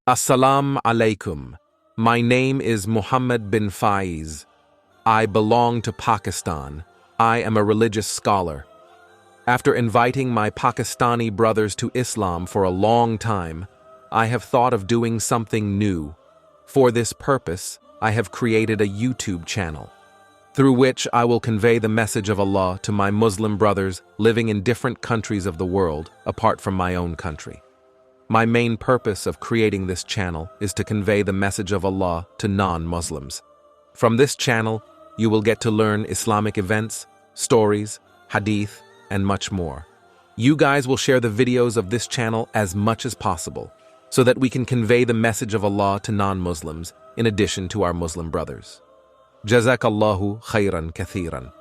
Assalam-o-alikum. My name is MUHAMMAD bin FAIZ. I belong to Pakistan. I am a religious scholar. After inviting my Pakistani brothers to Islam for a long time, I have thought of doing something new. For this purpose, I have created a YouTube channel, through which I will convey the message of Allah to my Muslim brothers living in different countries of the world, apart from my own country. My main purpose of creating this channel is to convey the message of Allah to non-Muslims. From this channel, you will get to learn Islamic events, stories, hadith, and much more. You guys will share the videos of this channel as much as possible, so that we can convey the message of Allah to non-Muslims in addition to our Muslim brothers. Jazakallahu khairan kathiran.